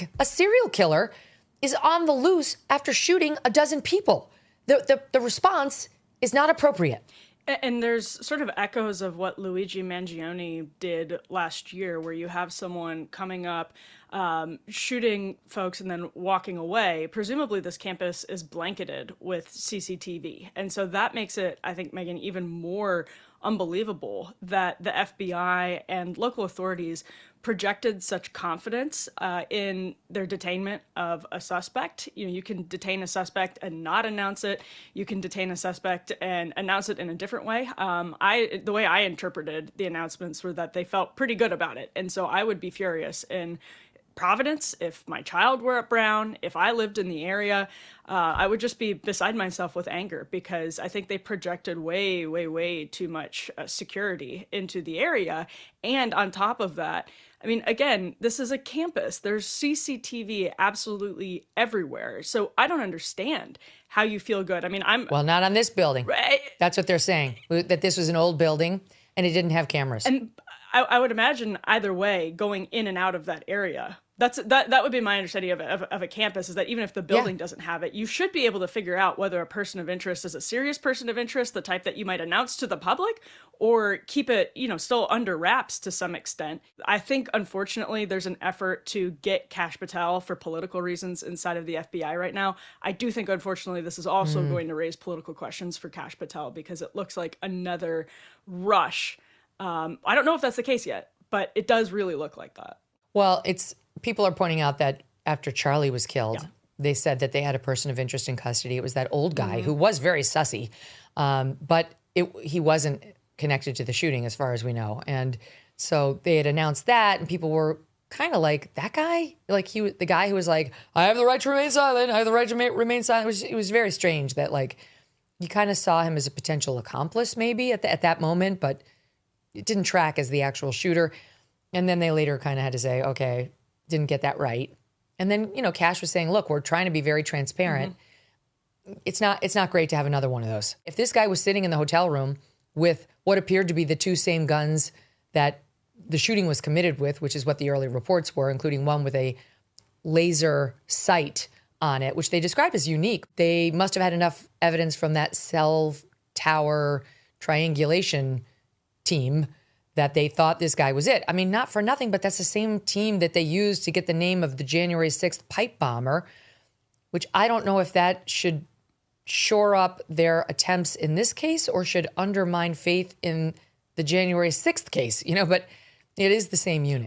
think a serial killer is on the loose after shooting a dozen people? The response is not appropriate. And there's sort of echoes of what Luigi Mangione did last year, where you have someone coming up, shooting folks and then walking away. Presumably this campus is blanketed with CCTV. And so that makes it, I think, Megyn, even more unbelievable that the FBI and local authorities projected such confidence in their detainment of a suspect. You can detain a suspect and not announce it. You can detain a suspect and announce it in a different way. The way I interpreted the announcements were that they felt pretty good about it. And so I would be furious in Providence if my child were at Brown, if I lived in the area. I would just be beside myself with anger, because I think they projected way, way, way too much security into the area. And on top of that, I mean, again, this is a campus. There's CCTV absolutely everywhere. So I don't understand how you feel good. I mean, Well, not on this building. Right. That's what they're saying, that this was an old building and it didn't have cameras. And I would imagine either way, going in and out of that area, that would be my understanding of a campus, is that even if the building doesn't have it, you should be able to figure out whether a person of interest is a serious person of interest, the type that you might announce to the public, or keep it, still under wraps to some extent. I think, unfortunately, there's an effort to get Kash Patel for political reasons inside of the FBI right now. I do think, unfortunately, this is also going to raise political questions for Kash Patel, because it looks like another rush. I don't know if that's the case yet, but it does really look like that. Well, people are pointing out that after Charlie was killed, they said that they had a person of interest in custody. It was that old guy who was very sussy, but he wasn't connected to the shooting as far as we know. And so they had announced that, and people were kind of like, that guy? Like the guy who was like, I have the right to remain silent. I have the right to remain silent. It was very strange that you kind of saw him as a potential accomplice maybe at that moment, but it didn't track as the actual shooter. And then they later kind of had to say, okay, didn't get that right. And then, Kash was saying, look, we're trying to be very transparent. It's not great to have another one of those. If this guy was sitting in the hotel room with what appeared to be the two same guns that the shooting was committed with, which is what the early reports were, including one with a laser sight on it, which they described as unique. They must have had enough evidence from that cell tower triangulation team that they thought this guy was it. I mean, not for nothing, but that's the same team that they used to get the name of the January 6th pipe bomber, which I don't know if that should shore up their attempts in this case or should undermine faith in the January 6th case, but it is the same unit.